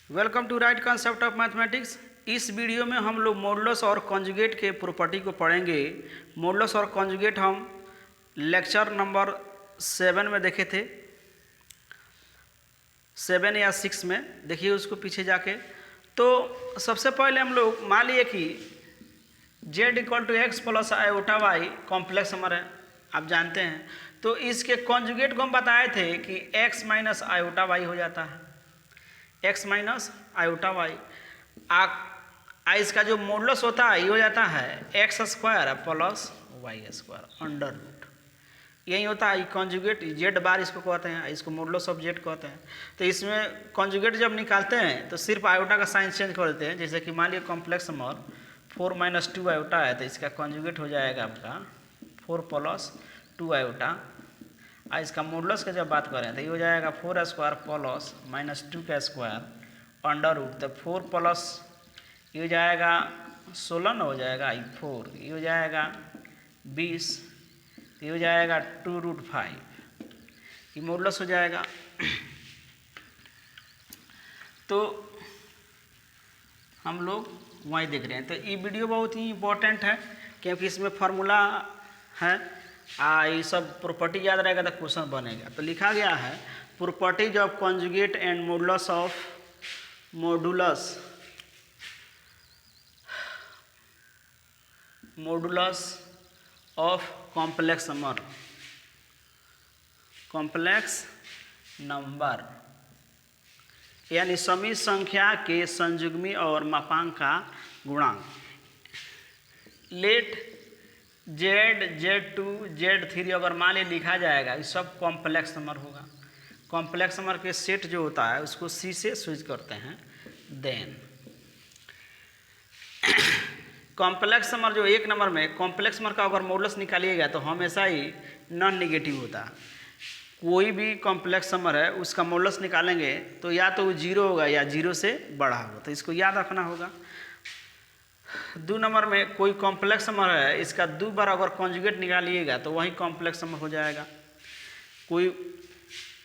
Welcome to right concept of mathematics. इस video में हम लोग मॉडुलस और कॉन्जुगेट के प्रॉपर्टी को पढ़ेंगे। मॉडुलस और कॉन्जुगेट हम लेक्चर नंबर 7 में देखे थे, 7 या 6 में, देखिए उसको पीछे जाके। तो सबसे पहले हम लोग मान लिए कि z equal to x plus iota y complex number है, आप जानते हैं। तो इसके कॉन्जुगेट को हम बताए थे कि x माइनस आयोटा वाई हो जाता है, x माइनस आयोटा वाई। इसका जो मॉडुलस होता है ये हो जाता है x square plus Y square under root, यही होता है कॉन्जुगेट। जेड बार इसको कहते हैं, इसको मॉडुलस ऑफ जेड कहते हैं। तो इसमें कॉन्जुगेट जब निकालते हैं तो सिर्फ आयोटा का साइन चेंज कर देते हैं। जैसे कि मान लीजिए कॉम्प्लेक्स नंबर 4 माइनस 2 आयोटा है, तो इसका कॉन्जुगेट हो जाएगा आपका 4 प्लस 2 आयोटा। इसका मॉडुलस का जब बात करें तो ये हो जाएगा 4 स्क्वायर प्लस माइनस 2 का स्क्वायर अंडर रूट। तो 4 प्लस ये हो जाएगा 16 हो जाएगा, 4 ये हो जाएगा 20, ये हो जाएगा 2 रूट 5, ये मॉडुलस हो जाएगा। तो हम लोग वहीं देख रहे हैं। तो ये वीडियो बहुत ही इम्पोर्टेंट है क्योंकि इसमें फार्मूला है। ये सब प्रॉपर्टी याद रहेगा तो क्वेश्चन बनेगा। तो लिखा गया है properties of conjugate and modulus of complex number यानी समी संख्या के संयुग्मी और मापांक का गुणांक। लेट Z, Z2, Z3 अगर मान ली लिखा जाएगा, ये सब कॉम्प्लेक्स नंबर होगा। कॉम्प्लेक्स नंबर के सेट जो होता है उसको C से स्विच करते हैं। देन कॉम्प्लेक्स नंबर जो एक नंबर में कॉम्प्लेक्स नंबर का अगर मॉडुलस निकालिएगा तो हमेशा ही नॉन नेगेटिव होता है। कोई भी कॉम्प्लेक्स नंबर है उसका मॉडुलस निकालेंगे तो या तो वो 0 होगा या 0 से बड़ा होगा, तो इसको याद रखना होगा। 2 नंबर में कोई कॉम्प्लेक्स नंबर है, इसका 2 बार अगर कॉन्जुगेट निकालिएगा तो वही कॉम्प्लेक्स नंबर हो जाएगा। कोई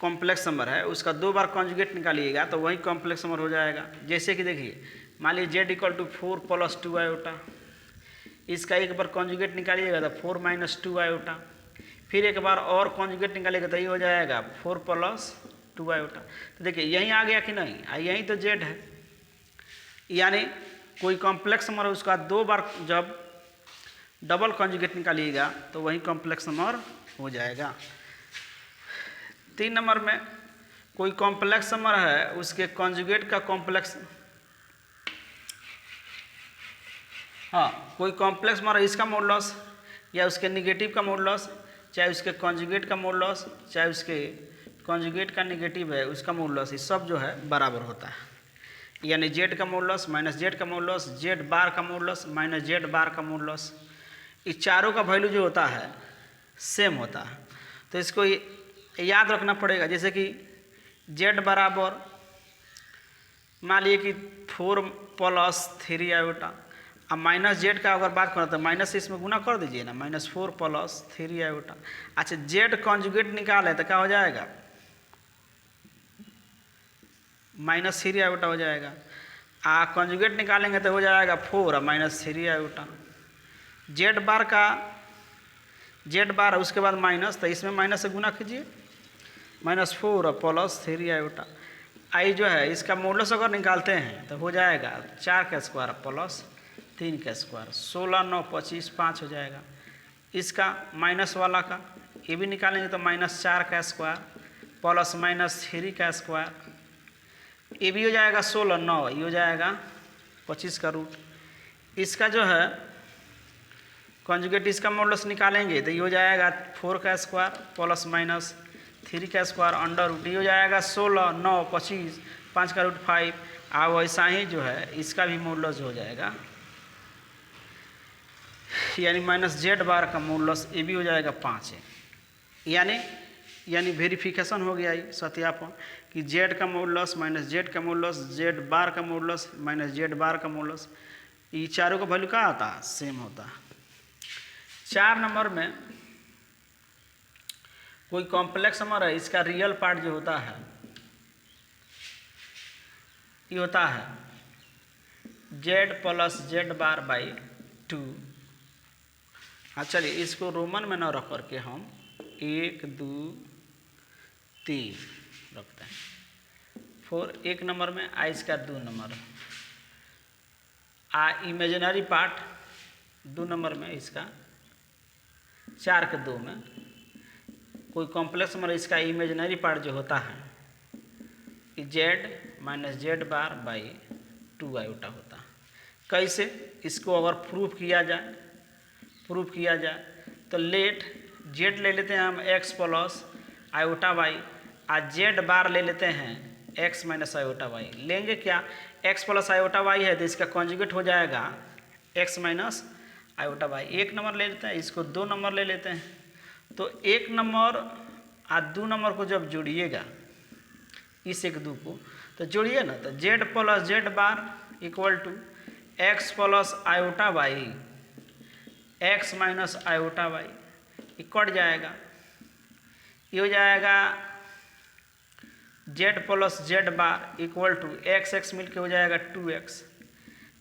कॉम्प्लेक्स नंबर है उसका 2 बार कॉन्जुगेट निकालिएगा तो वही कॉम्प्लेक्स नंबर हो जाएगा। जैसे कि देखिए मान लीजिए Z equal to 4 plus 2 iota, इसका एक बार कॉन्जुगेट निकालिएगा तो 4 माइनस 2 आयोटा, फिर एक बार और कॉन्जुगेट निकालिएगा तो ये हो जाएगा 4 प्लस 2 आयोटा। तो देखिए यहीं आ गया कि नहीं, यहीं तो Z है। यानी कोई कॉम्प्लेक्स नंबर है उसका 2 बार जब डबल कॉन्जुगेट निकालिएगा तो वही कॉम्प्लेक्स नंबर हो जाएगा। 3 नंबर में कोई कॉम्प्लेक्स नंबर है उसके कॉन्जुगेट का कॉम्प्लेक्स, कोई कॉम्प्लेक्स नंबर है इसका मॉडुलस या उसके निगेटिव का मॉडुलस, चाहे उसके कॉन्जुगेट का मॉडुलस, चाहे उसके कॉन्जुगेट का निगेटिव है उसका मॉडुलस, ये सब जो है बराबर होता है। यानी Z का मॉडुलस माइनस Z का मॉडुलस, Z बार का मॉडुलस माइनस Z बार का मॉडुलस, इस चारों का वैल्यू जो होता है सेम होता है। तो इसको याद रखना पड़ेगा। जैसे कि Z बराबर मान लीजिए कि 4 प्लस 3 आयोटा, अब माइनस Z का अगर बात करें तो माइनस इसमें गुना कर दीजिए ना, माइनस 4 प्लस 3 आयोटा। अच्छा Z कॉन्जुगेट निकाले तो क्या हो जाएगा, माइनस 3 आयोटा हो जाएगा। कॉन्जुगेट निकालेंगे तो हो जाएगा 4 और माइनस 3 आयोटा। Z बार का Z बार है उसके बाद माइनस, तो इसमें माइनस से गुना कीजिए, माइनस 4 और प्लस 3 आयोटा। आई जो है इसका मॉडुलस अगर निकालते हैं तो हो जाएगा 4 का स्क्वायर प्लस 3 का स्क्वायर, 16 9 25 5 हो जाएगा। इसका माइनस वाला का ये भी निकालेंगे तो माइनस 4 का स्क्वायर प्लस माइनस 3 का स्क्वायर, ये भी हो जाएगा 16 9, ये हो जाएगा 25 का रूट। इसका जो है कॉन्जुगेट इसका मॉडुलस निकालेंगे तो ये हो जाएगा 4 का स्क्वायर प्लस माइनस 3 का स्क्वायर अंडर रूट, ये हो जाएगा 16 9 25 5 का रूट 5। अब वैसा ही जो है इसका भी मॉडुलस हो जाएगा, यानी माइनस Z बार का मॉडुलस ये भी हो जाएगा 5 है। यानी वेरिफिकेशन हो गया, ये सत्यापन कि Z का मॉडुलस माइनस Z का मॉडुलस, Z बार का मॉडुलस माइनस Z बार का मॉडुलस, ये चारों का वैल्यू क्या आता है, सेम होता है। 4 नंबर में कोई कॉम्प्लेक्स नंबर है, इसका रियल पार्ट जो होता है ये होता है Z plus Z bar by 2। हाँ चलिए इसको रोमन में न रख करके हम 1 2 3 रखते हैं। 4 1 नंबर में, आई इसका 2 नंबर, इमेजिनरी पार्ट 2 नंबर में, इसका 4 के 2 में। कोई कॉम्प्लेक्स नंबर इसका इमेजिनरी पार्ट जो होता है Z minus Z bar by 2 iota होता है। कैसे इसको अगर प्रूफ किया जाए तो लेट जेड ले लेते हैं हम एक्स प्लस आयोटा वाई, और जेड बार ले लेते हैं एक्स माइनस आयोटा वाई। लेंगे क्या, एक्स प्लस आयोटा वाई है तो इसका कॉन्जुगेट हो जाएगा x minus iota y. 1 number ले लेते हैं, इसको 2 नंबर ले लेते हैं। तो 1 नंबर और 2 नंबर को जब जोड़िएगा, इस 1 2 को तो जोड़िए ना, तो Z plus Z bar equal to x plus iota Y X minus iota Y, ये कट जाएगा। ये हो जाएगा Z plus Z bar equal to X X मिल के हो जाएगा 2x।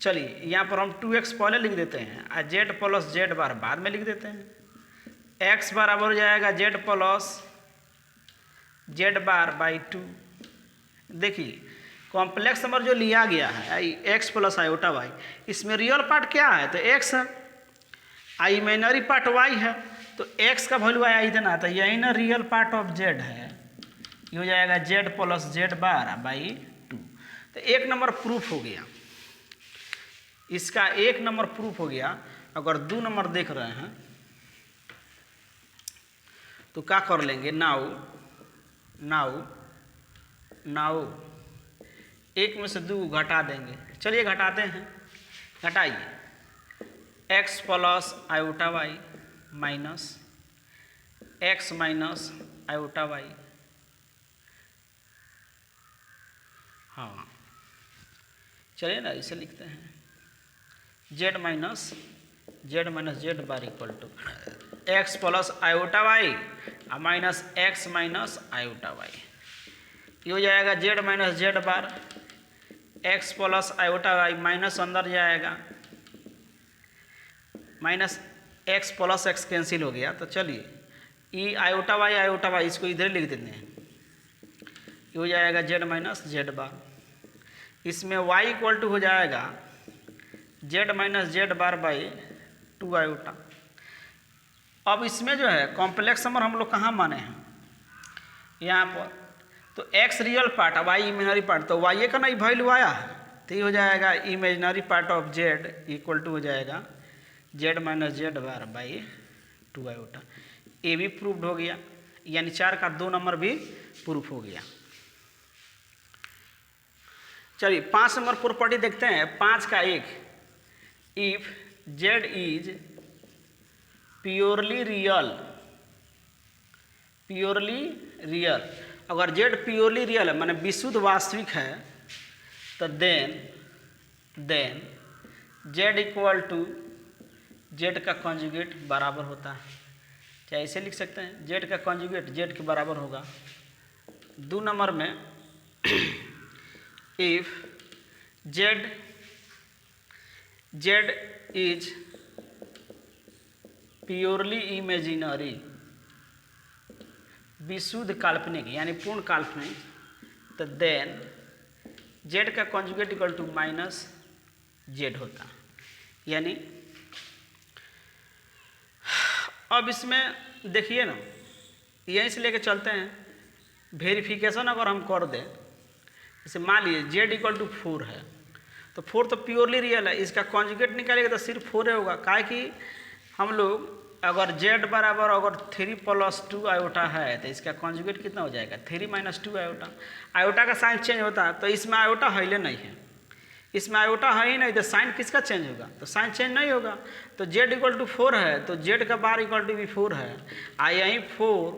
चलिए यहाँ पर हम 2x पहले लिख देते हैं और जेड प्लस जेड बार बाद में लिख देते हैं। x बराबर हो जाएगा Z plus Z bar by 2। देखिए कॉम्प्लेक्स नंबर जो लिया गया है x प्लस आयोटा वाई, इसमें रियल पार्ट क्या है तो x है, इमेजिनरी पार्ट y है, तो x का वैल्यू आया इतना, तो यही ना रियल पार्ट ऑफ z है। ये हो जाएगा Z plus Z bar by 2। तो 1 नंबर प्रूफ हो गया, इसका 1 नंबर प्रूफ हो गया। अगर 2 नंबर देख रहे हैं तो क्या कर लेंगे, नाउ 1 में से 2 घटा देंगे। चलिए घटाते हैं, घटाइए x plus iota Y minus X minus iota Y. हाँ चलिए ना इसे लिखते हैं Z minus Z bar equal to x plus iota Y minus X minus iota Y. ये हो जाएगा Z minus Z bar X plus iota Y, minus अंदर जाएगा, minus X plus X cancel हो गया। तो चलिए ये आयोटा वाई इसको इधर लिख देते हैं। ये हो जाएगा जेड माइनस जेड बार, इसमें y इक्वल टू हो जाएगा Z minus Z bar by 2 iota. अब इसमें जो है कॉम्प्लेक्स नंबर हम लोग कहाँ माने हैं, यहाँ पर तो x real part, y imaginary part, तो y का ना वैल्यू आया है, तो ये हो जाएगा imaginary part of z equal to हो जाएगा Z minus Z bar by 2 iota. ये भी प्रूफ्ड हो गया, यानी 4 का 2 नंबर भी प्रूफ हो गया। चलिए 5 नंबर प्रॉपर्टी देखते हैं। 5 का 1, if z is purely real, अगर z प्योरली रियल है माने विशुद्ध वास्तविक है, तो then z equal to z का कॉन्जुगेट बराबर होता है। चाहे ऐसे लिख सकते हैं z का कॉन्जुगेट z के बराबर होगा। 2 नंबर में if z is purely imaginary, विशुद्ध काल्पनिक यानी पूर्ण काल्पनिक, तो देन z का conjugate equal to minus z होता। यानी अब इसमें देखिए ना, यहीं से लेके चलते हैं, वेरिफिकेशन अगर हम कर दें, जैसे मान लीजिए z इक्वल टू 4 है, तो 4 तो प्योरली रियल है, इसका कॉन्जुगेट निकालेगा तो सिर्फ 4 होगा। काहे कि हम लोग अगर z बराबर अगर 3 प्लस 2 आयोटा है तो इसका कॉन्जुगेट कितना हो जाएगा 3 माइनस 2 आयोटा। आयोटा का साइन चेंज होता है, तो इसमें आयोटा है नहीं है, इसमें आयोटा है ही नहीं, तो साइन किसका चेंज होगा, तो साइन चेंज नहीं होगा। तो z इक्वल टू 4 है, तो z का बार इक्वल टू भी 4 है, यहीं 4,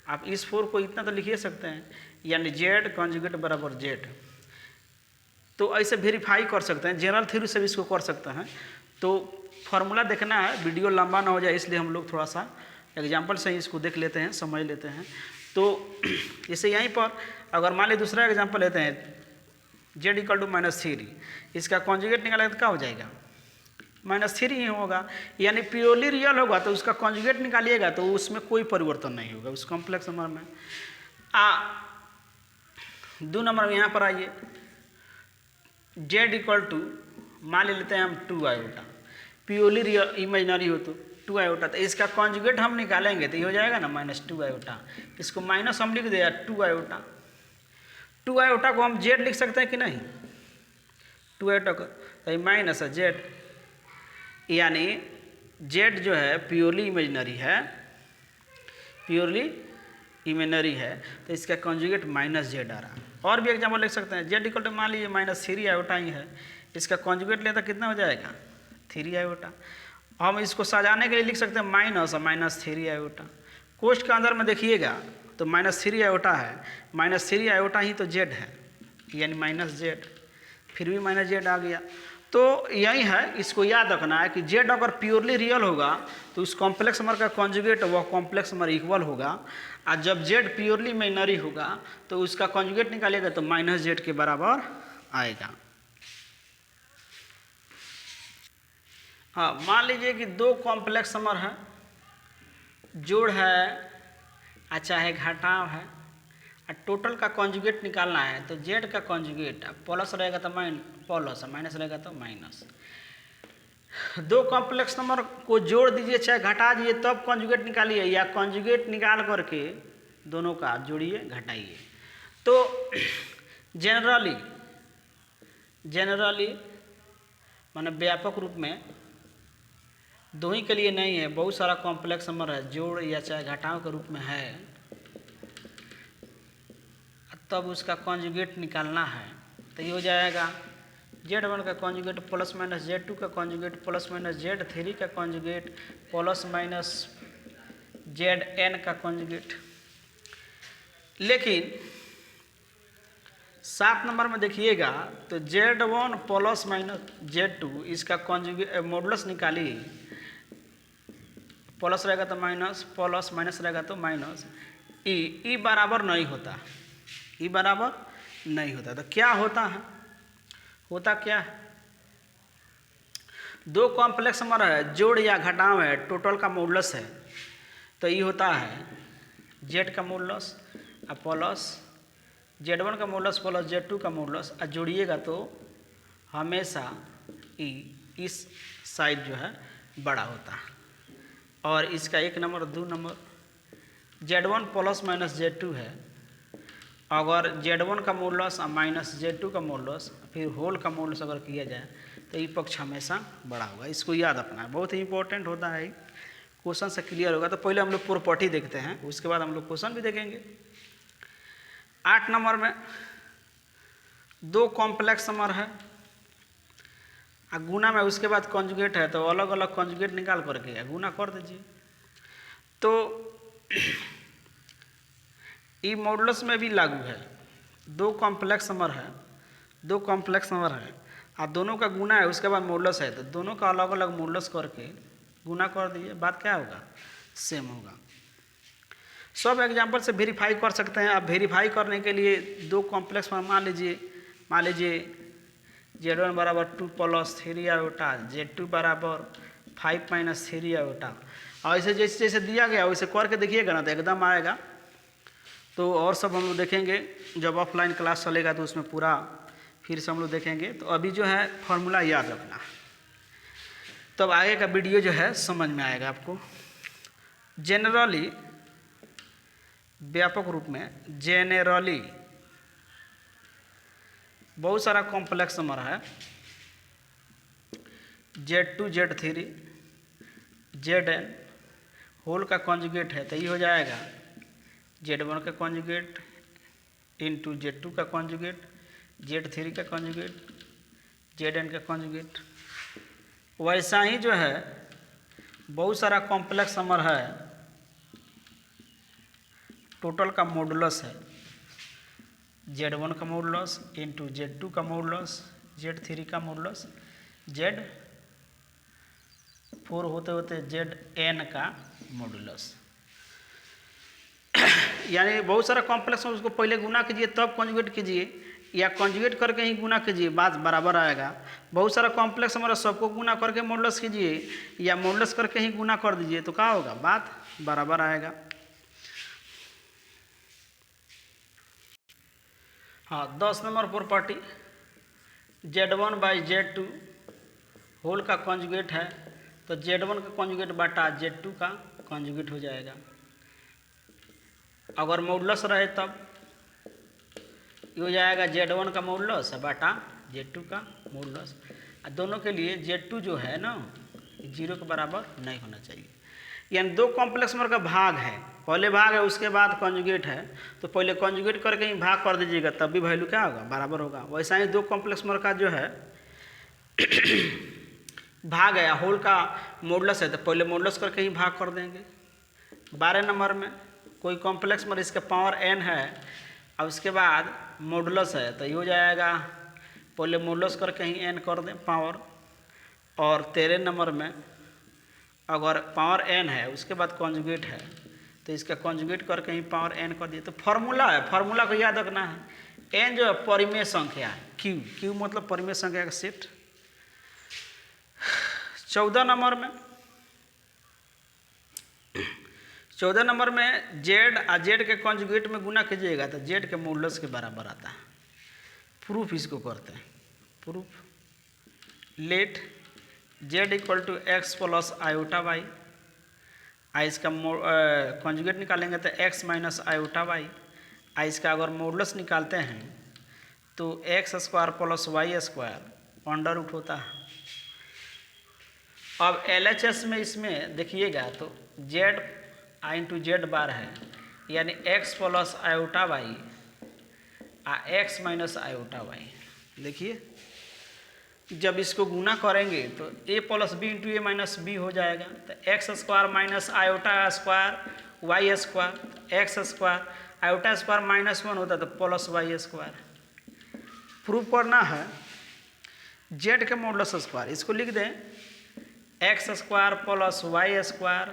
आप इस 4 को इतना तो लिखिए सकते हैं, यानी z कॉन्जुगेट बराबर z। तो ऐसे वेरीफाई कर सकते हैं, जनरल थ्योरी से भी इसको कर सकते हैं। तो फार्मूला देखना है, वीडियो लंबा ना हो जाए, इसलिए हम लोग थोड़ा सा एग्जाम्पल से ही इसको देख लेते हैं, समझ लेते हैं। तो जैसे यहीं पर अगर मान लीजिए दूसरा एग्जाम्पल लेते हैं, जेड इक्वल टू -3, इसका कॉन्जुगेट निकालेगा तो क्या हो जाएगा, -3 ही होगा। यानी प्योरली रियल होगा तो उसका कॉन्जुगेट निकालिएगा तो उसमें कोई परिवर्तन नहीं होगा उस कॉम्प्लेक्स नंबर में। 2 नंबर में यहाँ पर आइए, जेड इक्वल टू मान लेते हैं हम 2 आयोटा, प्योरली रियल इमेजनरी हो तो 2 आयोटा, तो इसका कॉन्जुगेट हम निकालेंगे तो ये हो जाएगा ना -2 आयोटा, इसको माइनस हम लिख दिया 2 आयोटा। 2 आयोटा को हम जेड लिख सकते हैं कि नहीं, 2 आयोटा को तो ये माइनस है जेड, यानी जेड जो है प्योरली इमेजनरी है, प्योरली इमेजनरी है, तो इसका कॉन्जुगेट -z आ रहा है। और भी एग्जाम्पल लिख सकते हैं, जेड इक्वल टू मान लीजिए -3 आयोटा ही है, इसका कॉन्जुगेट लेता कितना हो जाएगा 3 आयोटा। हम इसको सजाने के लिए लिख सकते हैं माइनस और -3 आयोटा। कोष्ठ के अंदर में देखिएगा तो -3 आयोटा है, -3 आयोटा ही तो जेड है, यानी -z, फिर भी -z आ गया। तो यही है, इसको याद रखना है कि जेड अगर प्योरली रियल होगा तो उस कॉम्प्लेक्स नंबर का कॉन्जुगेट वह कॉम्प्लेक्स नंबर इक्वल होगा, और जब जेड प्योरली इमेजिनरी होगा तो उसका कॉन्जुगेट निकालेगा तो -z के बराबर आएगा। हाँ, मान लीजिए कि 2 कॉम्प्लेक्स नंबर है, जोड़ है चाहे घटाव है, और टोटल का कॉन्जुगेट निकालना है, तो जेड का कॉन्जुगेट प्लस रहेगा तो प्लस, माइनस रहेगा तो माइनस। 2 कॉम्प्लेक्स नंबर को जोड़ दीजिए चाहे घटा दीजिए तब कॉन्जुगेट निकालिए, या कॉन्जुगेट निकाल करके दोनों का जोड़िए घटाइए। तो जनरली माने व्यापक रूप में दो ही के लिए नहीं है, बहुत सारा कॉम्प्लेक्स नंबर है, जोड़ या चाहे घटाव के रूप में है, तब उसका कॉन्जुगेट निकालना है तो ये हो जाएगा Z1 का कॉन्जुगेट प्लस माइनस Z2 का कॉन्जुगेट प्लस माइनस Z3 का कॉन्जुगेट प्लस माइनस Zn का कॉन्जुगेट। लेकिन 7 नंबर में देखिएगा तो Z1 प्लस माइनस Z2 इसका कॉन्जुगेट मॉडुलस निकालिए, प्लस रहेगा तो माइनस, प्लस माइनस रहेगा तो माइनस, ई बराबर नहीं होता, ई बराबर नहीं होता। तो क्या होता है, होता क्या है, 2 कॉम्प्लेक्स नंबर है, जोड़ या घटाव है, टोटल का मॉडुलस है, तो ये होता है जेड का मॉडुलस और प्लस Z1 का मॉडुलस प्लस Z2 का मॉडुलस, और जोड़िएगा तो हमेशा ई इस साइड जो है बड़ा होता है। और इसका 1 number 2 number Z1 plus minus Z2 है, अगर Z1 का मॉडुलस और माइनस Z2 का मॉडुलस फिर होल का मॉडुलस अगर किया जाए तो ये पक्ष हमेशा बड़ा होगा। इसको याद रखना है, बहुत ही इंपॉर्टेंट होता है, क्वेश्चन से क्लियर होगा। तो पहले हम लोग प्रॉपर्टी देखते हैं, उसके बाद हम लोग क्वेश्चन भी देखेंगे। 8 नंबर में 2 कॉम्प्लेक्स नंबर है, गुना में उसके बाद कॉन्जुगेट है, तो अलग अलग कॉन्जुगेट निकाल करके गुना कर दीजिए। तो ई मॉडुलस में भी लागू है, 2 कॉम्प्लेक्स नंबर है, 2 कॉम्प्लेक्स नंबर है और दोनों का गुना है, उसके बाद मॉडुलस है, तो दोनों का अलग अलग मॉडुलस करके गुना कर दीजिए, बात क्या होगा, सेम होगा। सब एग्जाम्पल से वेरीफाई कर सकते हैं। आप वेरीफाई करने के लिए 2 कॉम्प्लेक्स नंबर मान लीजिए Z1 बराबर 2 प्लस 3 आयोटा, Z2 बराबर 5 माइनस 3 आयोटा, और ऐसे जैसे जैसे दिया गया वैसे करके देखिएगा ना तो एकदम आएगा। तो और सब हम लोग देखेंगे जब ऑफलाइन क्लास चलेगा तो उसमें पूरा फिर से हम लोग देखेंगे। तो अभी जो है फॉर्मूला याद रखना, तब आगे का वीडियो जो है समझ में आएगा आपको। जनरली व्यापक रूप में जेनरली बहुत सारा कॉम्प्लेक्स नंबर है, Z2 Z3 Zn होल का कॉन्जुगेट है, तो ये हो जाएगा Z1 का कॉन्जुगेट इंटू Z2 का कॉन्जुगेट, Z3 का कॉन्जुगेट, Zn का कॉन्जुगेट। वैसा ही जो है बहुत सारा कॉम्प्लेक्स नंबर है, टोटल का मॉडुलस है, Z1 का मॉडुलस इंटू Z2 का मॉडुलस, Z3 का मॉडुलस, Z4 होते होते Zn का मॉडुलस। यानी बहुत सारा कॉम्प्लेक्स है, उसको पहले गुना कीजिए तब कॉन्जुगेट कीजिए, या कॉन्जुगेट करके ही गुना कीजिए, बात बराबर आएगा। बहुत सारा कॉम्प्लेक्स हमारा सबको गुना करके मॉडुलस कीजिए या मॉडुलस करके ही गुना कर दीजिए, तो क्या होगा, बात बराबर आएगा। हाँ, 10 number property, Z1 by Z2 whole का कॉन्जुगेट है, तो Z1 का कॉन्जुगेट बाटा Z2 का कॉन्जुगेट हो जाएगा। अगर मॉडुलस रहे तब ये हो जाएगा Z1 का मॉडुलस बाटा Z2 का मॉडुलस। दोनों के लिए Z2 जो है ना 0 के बराबर नहीं होना चाहिए। यानी दो कॉम्प्लेक्स नंबर का भाग है, पहले भाग है उसके बाद कॉन्जुगेट है, तो पहले कॉन्जुगेट करके ही भाग कर दीजिएगा, तब भी वैल्यू क्या होगा, बराबर होगा। वैसा ही दो कॉम्प्लेक्स नंबर का जो है भाग है, होल का मॉडुलस है, तो पहले मॉडुलस करके ही भाग कर देंगे। 12 नंबर में कोई कॉम्प्लेक्स नंबर इसका पावर n है और उसके बाद मॉडुलस है, तो ये हो जाएगा पहले मॉडुलस करके ही n कर दें पावर। और 13 नंबर में अगर पावर n है उसके बाद कॉन्जुगेट है, तो इसका कॉन्जुगेट करके ही पावर n कर दिए। तो फार्मूला है, फार्मूला को याद रखना है। n जो है परिमेय संख्या है, q मतलब परिमेय संख्या का सेट। 14 नंबर में z और z के कॉन्जुगेट में गुना कीजिएगा तो z के मॉडुलस के बराबर आता है। प्रूफ इसको करते हैं, proof let z equal to x plus iota y, इसका कॉन्जुगेट निकालेंगे तो x माइनस आयोटा वाई, इसका अगर मॉडुलस निकालते हैं तो x square plus Y square under root होता है। अब LHS में इसमें देखिएगा तो z इंटू जेड बार है, यानी x plus iota y x minus iota y. देखिए जब इसको गुना करेंगे तो a plus B into A minus b हो जाएगा, तो x square minus iota square y square, x square iota square -1 होता है तो प्लस वाई स्क्वायर। प्रूफ करना है z के मॉडुलस स्क्वायर, इसको लिख दें x square plus Y square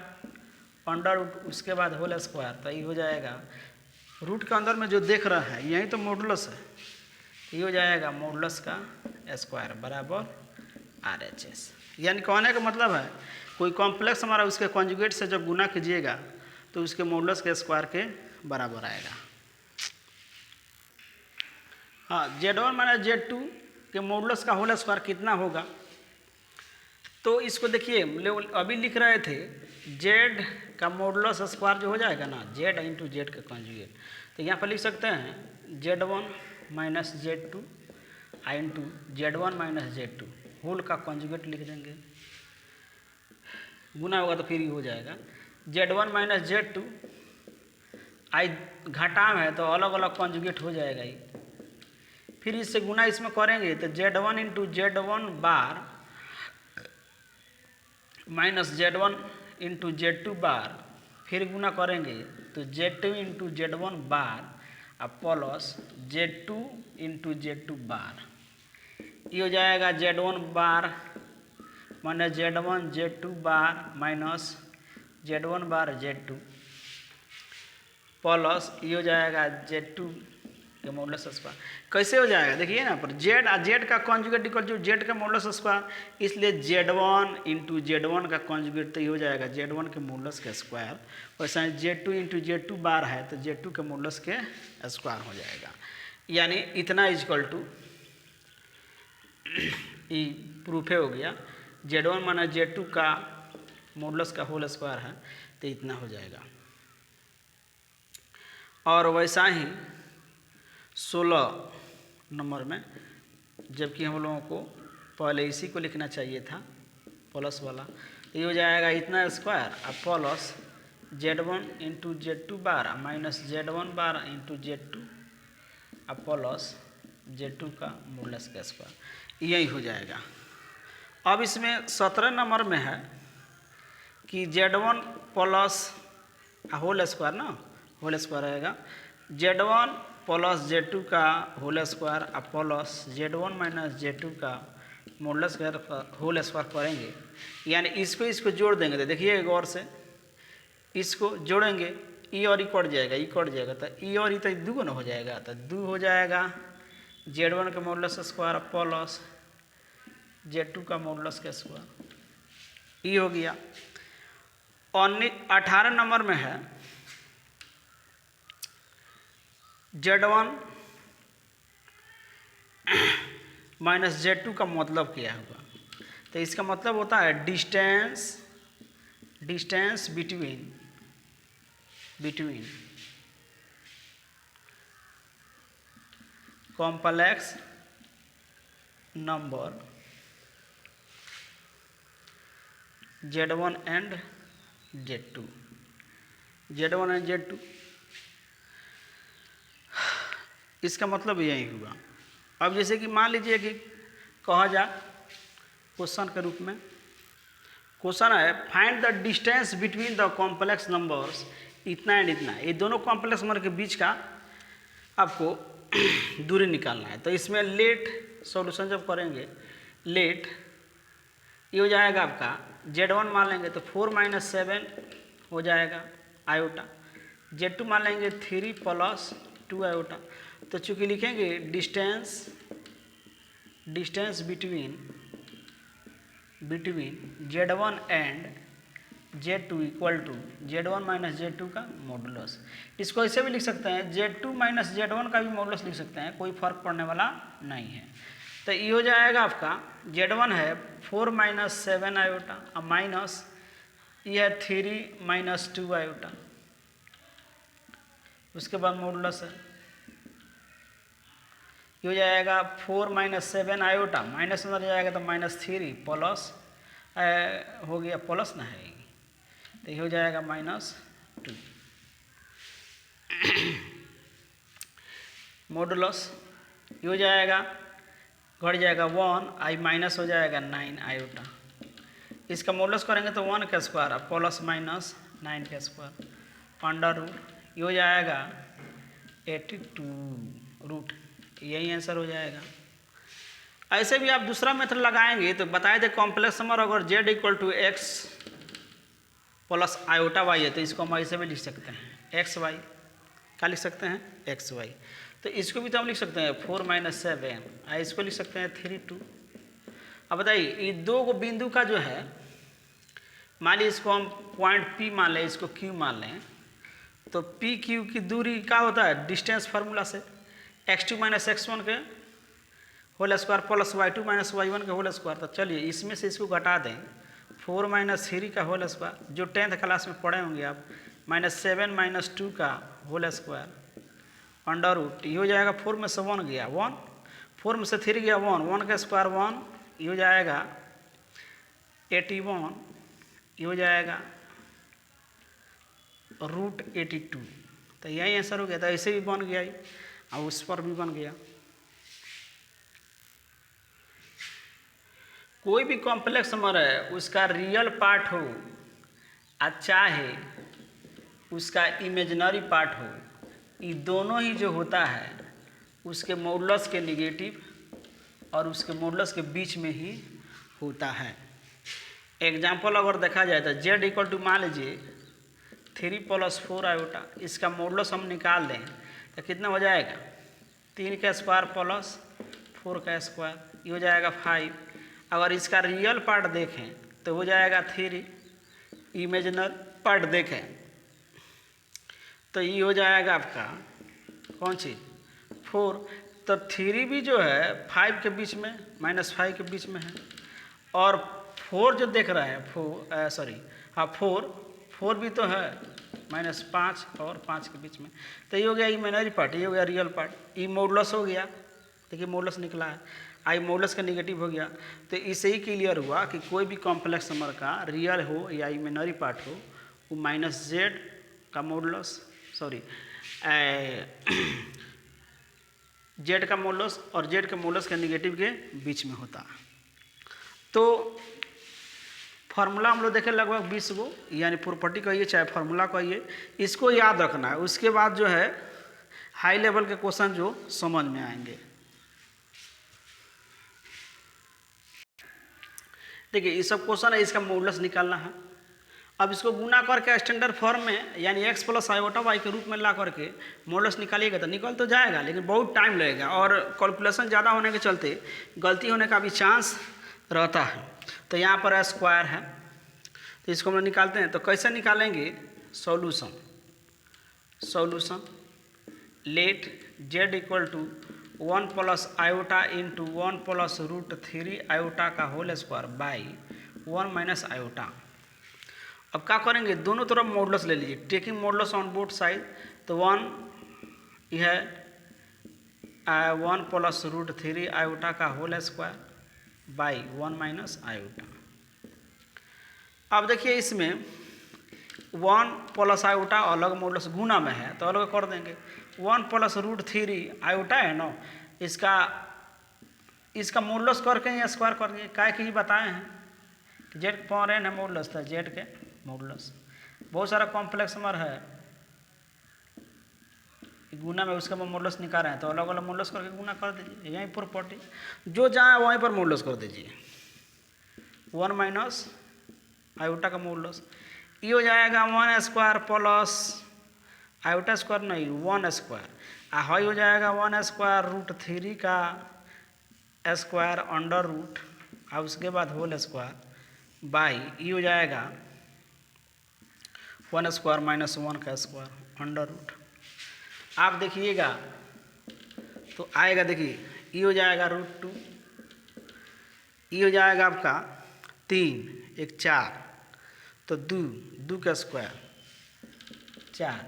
under root उसके बाद होल स्क्वायर, तो ये हो जाएगा रूट के अंदर में जो देख रहा है यही तो मॉडुलस है, ये हो जाएगा मॉडुलस का स्क्वायर बराबर RHS। यानी कहने का मतलब है कोई कॉम्प्लेक्स हमारा उसके कॉन्जुगेट से जब गुना कीजिएगा तो उसके मॉडुलस के स्क्वायर के बराबर आएगा। हाँ, Z1 माइनस Z2 के मॉडुलस का होल स्क्वायर कितना होगा, तो इसको देखिए अभी लिख रहे थे z का मॉडुलस स्क्वायर जो हो जाएगा ना z इंटू जेड का कॉन्जुगेट, तो यहाँ पर लिख सकते हैं Z1 minus Z2 into Z1 minus Z2 whole का कॉन्जुगेट लिख देंगे, गुना होगा तो फिर ही हो जाएगा Z1 माइनस Z2 घटाव है तो अलग अलग कॉन्जुगेट हो जाएगा ये, फिर इससे गुना इसमें करेंगे तो Z1 इंटू Z1 बार माइनस Z1 इंटू Z2 बार, फिर गुना करेंगे तो Z2 इंटू Z1 बार और प्लस Z2 इंटू Z2 बार, ये हो जाएगा Z1 बार माइनस Z1 Z2 बार माइनस Z1 बार Z2 प्लस ये हो जाएगा Z2 के मॉडुलस स्क्वायर। कैसे हो जाएगा देखिए ना, पर z और z का कॉन्जुगेट इक्वल टू z का मॉडुलस स्क्वायर, इसलिए Z1 इंटू Z1 का कॉन्जुगेट तो ये हो जाएगा Z1 के मॉडुलस के स्क्वायर। वैसा Z2 इंटू Z2 बार है तो Z2 के मॉडुलस के स्क्वायर हो जाएगा, यानी इतना इक्वल टू ये प्रूफ हो गया Z1 माइनस Z2 का मॉडुलस का होल स्क्वायर है तो इतना हो जाएगा। और वैसा ही 16 नंबर में, जबकि हम लोगों को पहले इसी को लिखना चाहिए था प्लस वाला, तो ये हो जाएगा इतना स्क्वायर और प्लस Z1 इंटू Z2 बार minus Z1 bar into Z2 और प्लस Z2 का मॉडुलस का स्क्वायर, यही हो जाएगा। अब इसमें 17 नंबर में है कि Z1 प्लस होल स्क्वायर ना, होल स्क्वायर रहेगा Z1 प्लस Z2 का होल स्क्वायर और प्लस Z1 माइनस Z2 का मॉडुलस का होल स्क्वायर करेंगे, यानी इसको जोड़ देंगे। तो देखिए गौर से इसको जोड़ेंगे, ई और ई कट जाएगा, ई कट जाएगा तो ई और ई तो 2 गुना हो जाएगा, तो 2 हो जाएगा Z1 का मॉडुलस स्क्वायर प्लस Z2 का मॉडुलस का स्क्वायर, ये हो गया। 18 नंबर में है Z1 माइनस Z2 का मतलब क्या होगा। तो इसका मतलब होता है distance between complex number Z1 and Z2, इसका मतलब यही हुआ। अब जैसे कि मान लीजिए कि कहा जा क्वेश्चन के रूप में, क्वेश्चन है find the distance between the complex numbers, इतना एंड इतना, ये दोनों कॉम्प्लेक्स नंबर के बीच का आपको दूरी निकालना है। तो इसमें लेट सॉल्यूशन जब करेंगे, लेट ये हो जाएगा आपका Z1 मान लेंगे तो 4 - 7 हो जाएगा आयोटा, Z2 मान लेंगे 3 + 2 आयोटा। तो चूँकि लिखेंगे distance between Z1 and Z2 equal to Z1 - Z2 का मॉडुलस। इसको ऐसे भी लिख सकते हैं, Z2 - Z1 का भी मॉडुलस लिख सकते हैं, कोई फर्क पड़ने वाला नहीं है। तो ये हो जाएगा आपका Z1 है 4 - 7 आयोटा और माइनस ये है 3 - 2 आयोटा, उसके बाद मॉडुलस है, ये हो जाएगा 4 - 7 आयोटा, माइनस अंदर जाएगा तो -3 प्लस हो गया प्लस ना है, तो ये हो जाएगा -2 मॉडुलस, ये हो जाएगा घट जाएगा 1 आई माइनस हो जाएगा 9 आयोटा। इसका मॉडुलस करेंगे तो 1 का स्क्वायर प्लस माइनस 9 का स्क्वायर अंडर रूट, ये हो जाएगा 82 रूट, यही आंसर हो जाएगा। ऐसे भी आप दूसरा मेथड लगाएंगे तो बताए थे कॉम्प्लेक्स नंबर अगर Z = x plus iota y है तो इसको हम ऐसे भी लिख सकते हैं xy, क्या लिख सकते हैं xy। तो इसको भी तो हम लिख सकते हैं 4 - 7, इसको लिख सकते हैं 3 2। अब बताइए ये दो को बिंदु का जो है, मान लीजिए इसको हम पॉइंट P मान लें, इसको Q मान लें, तो पी क्यू की दूरी क्या होता है डिस्टेंस फार्मूला से, x2 - x1 के whole square plus y2 - y1 के होल स्क्वायर। तो चलिए इसमें से इसको घटा दें, 4 - 3 का होल स्क्वायर जो 10th क्लास में पढ़े होंगे आप, -7 - 2 का होल स्क्वायर अंडर रूट, ये हो जाएगा 4 में से 1 गया 1, 4 में से 3 गया 1, 1 का स्क्वायर 1, ये हो जाएगा 81, ये हो जाएगा √82। तो यही आंसर हो गया। तो ऐसे भी बन गया और उस पर भी बन गया। कोई भी कॉम्प्लेक्स नंबर है उसका रियल पार्ट हो चाहे उसका इमेजिनरी पार्ट हो, ये दोनों ही जो होता है उसके मॉडुलस के नेगेटिव और उसके मॉडुलस के बीच में ही होता है। एग्जाम्पल अगर देखा जाए तो Z = मान लीजिए 3 + 4 आयोटा, इसका मॉडुलस हम निकाल दें तो कितना हो जाएगा 3 का स्क्वायर प्लस 4 का स्क्वायर, ये हो जाएगा 5। अगर इसका रियल पार्ट देखें तो हो जाएगा 3, इमेजिनरी पार्ट देखें तो ये हो जाएगा आपका कौन चीज़ 4। तो 3 भी जो है 5 के बीच में -5 के बीच में है, और 4 जो देख रहे हैं 4 भी तो है -5 और 5 के बीच में। तो ये हो गया इमेजिनरी पार्ट, ये हो गया रियल पार्ट, ये मॉडुलस हो गया, देखिए मॉडुलस निकला है, आई मॉडुलस का नेगेटिव हो गया। तो इससे ही क्लियर हुआ कि कोई भी कॉम्प्लेक्स नंबर का रियल हो या इमेजिनरी पार्ट हो वो -z का मॉडुलस z का मॉडुलस और z के मॉडुलस के नेगेटिव के बीच में होता। तो फार्मूला हम लोग देखें लगभग 20 गो, यानी प्रॉपर्टी कहिए चाहे फार्मूला कहिए, इसको याद रखना है। उसके बाद जो है हाई लेवल के क्वेश्चन जो समझ में आएंगे। देखिए ये सब क्वेश्चन है, इसका मॉडुलस निकालना है। अब इसको गुना करके स्टैंडर्ड फॉर्म में यानी x प्लस आयोटा वाई के रूप में ला करके मॉडल्स निकालिएगा तो निकल तो जाएगा, लेकिन बहुत टाइम लगेगा और कैलकुलेशन ज़्यादा होने के चलते गलती होने का भी चांस रहता है। तो यहाँ पर स्क्वायर है, तो इसको हम लोग निकालते हैं। तो कैसे निकालेंगे? Solution let z equal to 1 plus iota into 1 plus root 3 iota का whole square by 1 minus iota. अब क्या करेंगे? दोनों तरफ मॉडुलस ले लीजिए, taking modulus on both side. तो 1 यह 1 प्लस रूट 3 आयोटा का whole square by 1 minus iota. अब देखिए इसमें 1 प्लस आयोटा अलग मॉडुलस गुना में है तो अलग कर देंगे। 1 प्लस रूट 3 आयोटा है ना, इसका मॉडुलस करके या स्क्वायर करके काय कि बताए हैं कि जेड के पावर n है मॉडुलस, था जेड के मॉडुलस। बहुत सारा कॉम्प्लेक्स नंबर है गुना में, उसका मॉडुलस निकाल रहे हैं तो अलग अलग मॉडुलस करके गुना कर दीजिए। यहीं प्रॉपर्टी जो जहाँ वहीं पर मॉडुलस कर दीजिए। 1 माइनस आयोटा का मॉडुलस ये हो जाएगा 1 स्क्वायर प्लस आयोटा स्क्वायर नहीं 1 स्क्वायर, हाई हो जाएगा 1 स्क्वायर रूट 3 का स्क्वायर अंडर रूट और उसके बाद होल स्क्वायर बाई ये हो जाएगा 1 स्क्वायर माइनस 1 का स्क्वायर अंडर रूट। आप देखिएगा तो आएगा, देखिए ये हो जाएगा रूट 2, ये हो जाएगा आपका 3 1 4 तो 2 का स्क्वायर 4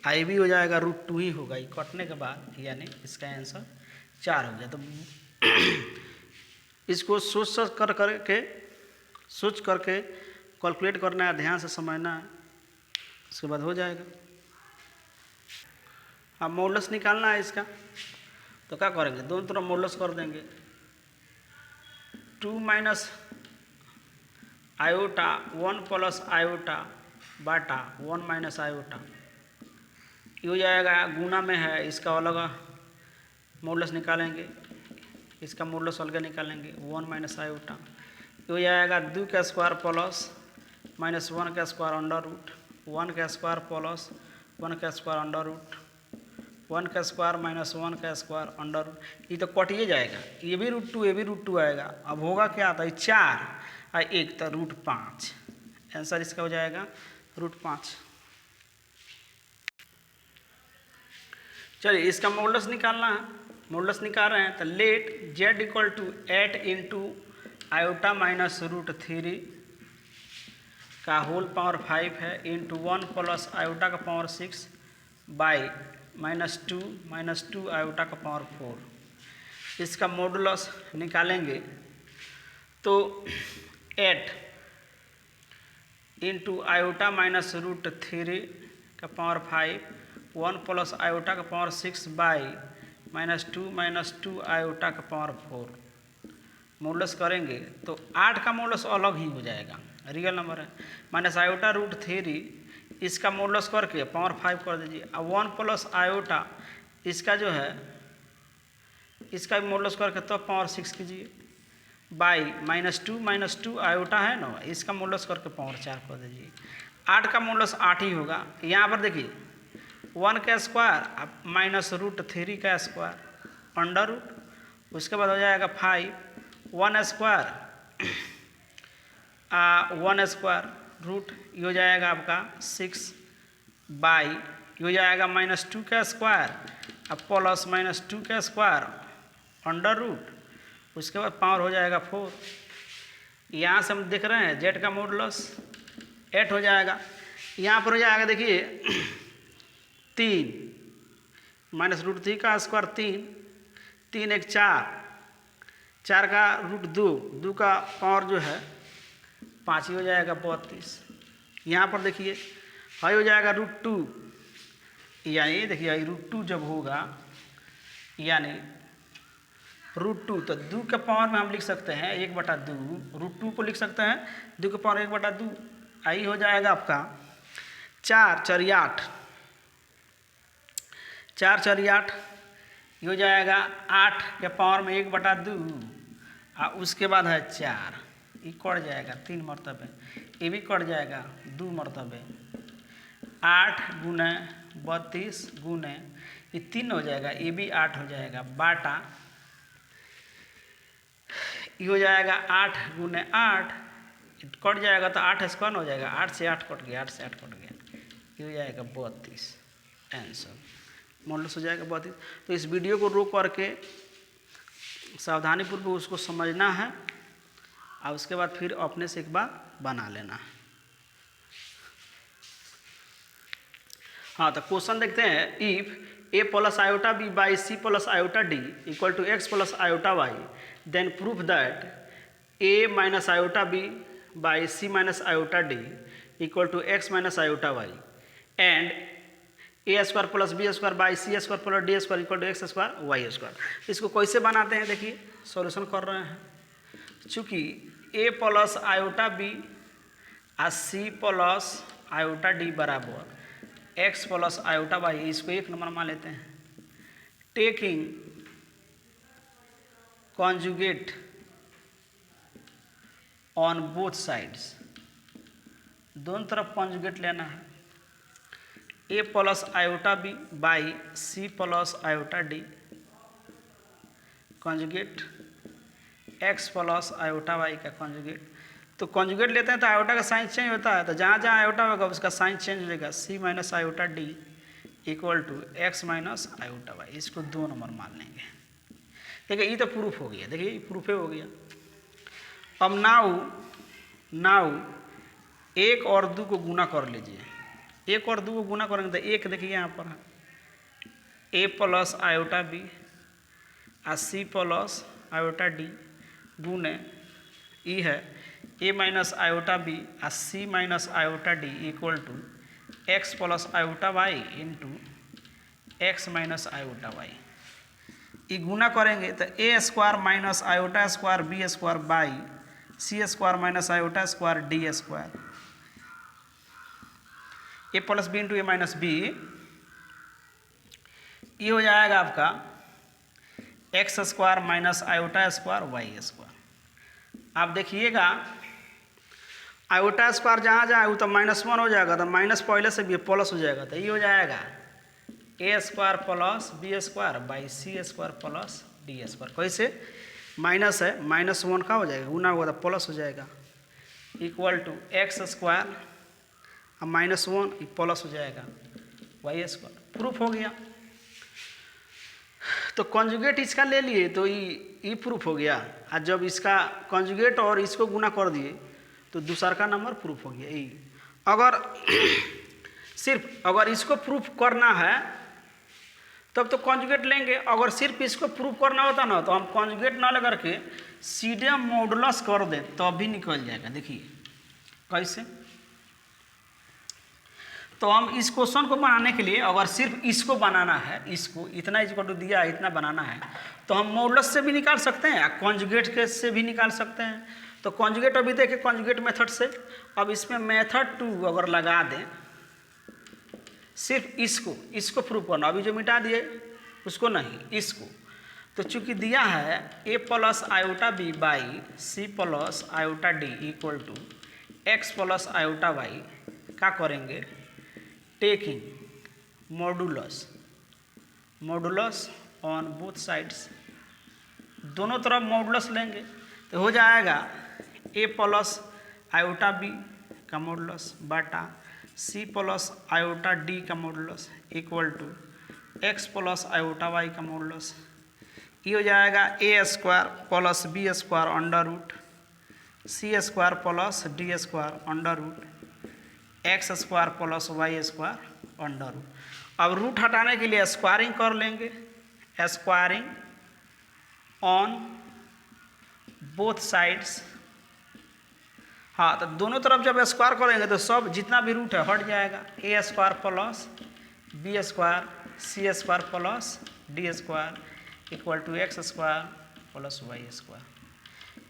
आई भी हो जाएगा रूट 2 ही होगा, ये कटने के बाद यानी इसका आंसर 4 हो गया। तो इसको सोच करके कैलकुलेट करना है, ध्यान से समझना है, उसके बाद हो जाएगा। अब मॉडुलस निकालना है इसका, तो क्या करेंगे? दोनों तरफ मॉडुलस कर देंगे। 2 माइनस आयोटा 1 प्लस आयोटा बाटा 1 माइनस आयोटा ये हो जाएगा, गुना में है इसका अलग मॉडुलस निकालेंगे, इसका मॉडुलस अलग निकालेंगे 1 माइनस आयोटा ये हो जाएगा 2 का स्क्वायर प्लस माइनस 1 का स्क्वायर अंडर रूट 1 का स्क्वायर प्लस 1 का स्क्वायर अंडर रूट 1 का स्क्वायर माइनस 1 का स्क्वायर अंडर रूट। ये तो कटिए जाएगा, ये भी रूट 2 ये भी रूट 2 आएगा। अब होगा क्या था? 4 और 1 तो रूट 5, आंसर इसका हो जाएगा रूट 5। चलिए इसका मॉडुलस निकालना है, मॉडुलस निकाल रहे हैं। तो let z equal to 8 into iota minus root 3 का होल पावर 5 है इंटू 1 प्लस आयोटा का पावर 6 बाई माइनस 2 आयोटा का पावर 4। इसका मॉडुलस निकालेंगे तो 8 इंटू आयोटा माइनस रूट 3 का पावर 5 1 प्लस आयोटा का पावर 6 बाई माइनस 2 आयोटा का पावर 4। मॉडुलस करेंगे तो 8 का मॉडुलस अलग ही हो जाएगा, रियल नंबर है। माइनस आयोटा रूट 3 इसका मॉडुलस करके पावर 5 कर दीजिए। अब 1 प्लस आयोटा इसका जो है इसका भी मॉडुलस करके तो पावर 6 कीजिए बाई माइनस 2 आयोटा है ना, इसका मॉडुलस करके पावर 4 कर दीजिए। 8 का मॉडुलस 8 ही होगा। यहाँ पर देखिए 1 का स्क्वायर माइनस रूट 3 का स्क्वायर अंडर रूट, उसके बाद हो जाएगा 5 1 स्क्वायर 1 स्क्वायर रूट ये हो जाएगा आपका 6 बाई ये हो जाएगा माइनस 2 का स्क्वायर अब प्लस माइनस 2 का स्क्वायर अंडर रूट, उसके बाद पावर हो जाएगा 4। यहाँ से हम देख रहे हैं जेड का मॉडुलस 8 हो जाएगा। यहाँ पर हो जाएगा देखिए 3 माइनस रूट 3 का स्क्वायर 3 1 4 का रूट 2 का पावर जो है 5 ही हो जाएगा 32। यहाँ पर देखिए हाई हो जाएगा रूट 2, यानी देखिए रूट 2 जब होगा यानी रूट 2 तो 2 के पावर में हम लिख सकते हैं 1/2, रूट 2 को लिख सकते हैं 2 के पावर 1/2। आई हो जाएगा आपका 4 4 8 4 4 8 ये हो जाएगा 8 के पावर में 1/2 और उसके बाद है 4 ये कट जाएगा 3 मरतबे ये भी कट जाएगा 2 मरतबे, 8 गुने 32 गुने ये 3 हो जाएगा, ये भी 8 हो जाएगा, बाटा ये हो जाएगा 8 गुने 8, कट जाएगा तो 8 स्क्वायर हो जाएगा, 8 से 8 कट गया, 8 से 8 कट गया, ये हो जाएगा 32 आंसर, मॉडल्स हो जाएगा 32। तो इस वीडियो को रोक करके सावधानीपूर्वक उसको समझना है और उसके बाद फिर अपने से एक बार बना लेना है। हाँ, तो क्वेश्चन देखते हैं, if a plus iota B by C plus iota D equal to x plus iota y, then proof that a minus iota B by c minus iota D equal to x minus iota y, and a square plus B square by C square plus D square equal to x square y square. इसको कैसे बनाते हैं, देखिए solution कर रहे हैं। चूँकि A plus iota B आ सी प्लस आयोटा डी बराबर एक्स प्लस आयोटा वाई, इसको 1 नंबर मान लेते हैं। Taking conjugate on both sides, दोनों तरफ कॉन्जुगेट लेना है। A plus iota B by C plus iota D conjugate X plus iota Y का कॉन्जुगेट। तो कॉन्जुगेट लेते हैं तो आयोटा का साइन चेंज होता है, तो जहाँ जहाँ आयोटा होगा उसका साइन चेंज हो जाएगा। C minus iota D equal to x minus iota Y, इसको 2 नंबर मान लेंगे। देखिए ये तो प्रूफ हो गया, देखिए ये प्रूफ हो गया। अब नाउ 1 और 2 को गुना कर लीजिए, 1 और 2 को गुना करेंगे तो 1 देखिए यहाँ पर है ए प्लस आयोटा बी आ सी प्लस आयोटा डी गुने ई है ए माइनस आयोटा बी आ C minus iota D equal to x plus iota Y into X minus iota Y. ये गुना करेंगे तो A square minus iota square B square by C square minus iota square D square, A plus B into A minus B, ये हो जाएगा आपका X square minus iota square y square. आप देखिएगा आयोटा स्क्वायर जहाँ जहाँ वो तो -1 हो जाएगा, तो माइनस पहले से भी प्लस हो जाएगा, तो ये हो जाएगा A square plus B square by C square plus D square. कैसे माइनस है, -1 का हो जाएगा, गुना होगा तो प्लस हो जाएगा, इक्वल टू एक्स स्क्वायर अब -1 प्लस हो जाएगा वाई स्क्वायर। प्रूफ हो गया। तो कॉन्जुगेट इसका ले लिए तो ये प्रूफ हो गया, और जब इसका कॉन्जुगेट और इसको गुना कर दिए तो दूसरा का नंबर प्रूफ हो गया। ये अगर सिर्फ अगर इसको प्रूफ करना है तब तो कॉन्जुगेट लेंगे, अगर सिर्फ इसको प्रूफ करना होता ना तो हम कॉन्जुगेट ना लेकर के सीधे मॉडुलस कर दें तो भी निकल जाएगा। देखिए कैसे, तो हम इस क्वेश्चन को बनाने के लिए अगर सिर्फ इसको बनाना है, इसको इतना इसको दिया है इतना बनाना है, तो हम मॉडुलस से भी निकाल सकते हैं, कॉन्जुगेट के से भी निकाल सकते हैं। तो कॉन्जुगेट अभी देखें कॉन्जुगेट मेथड से, अब इसमें मेथड 2 अगर लगा दें, सिर्फ इसको प्रूफ करना, अभी जो मिटा दिए उसको नहीं, इसको। तो चूंकि दिया है A plus iota B by C plus iota D equal to x plus iota Y, क्या करेंगे taking modulus on both sides, दोनों तरफ मॉडुलस लेंगे तो हो जाएगा ए प्लस आयोटा बी का मॉडुलस बटा सी प्लस आयोटा डी का modulus equal to x plus iota Y का मॉडुलस। ये हो जाएगा A square plus B square under root C square plus D square under root x square plus Y square under root. अब root हटाने के लिए squaring कर लेंगे, स्क्वायरिंग ऑन बोथ साइड्स। हाँ, तो दोनों तरफ जब स्क्वायर करेंगे तो सब जितना भी रूट है हट जाएगा, A square plus B square C square plus D square equal to x square plus Y square.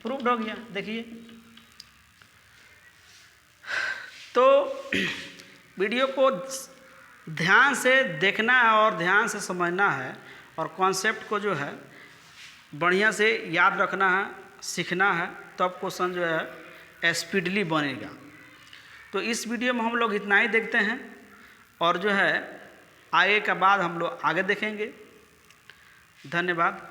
Proved हो गया। देखिए, तो वीडियो को ध्यान से देखना है और ध्यान से समझना है, और कॉन्सेप्ट को जो है बढ़िया से याद रखना है, सीखना है, तब क्वेश्चन जो है स्पीडली बनेगा। तो इस वीडियो में हम लोग इतना ही देखते हैं, और जो है आगे का बाद हम लोग आगे देखेंगे। धन्यवाद।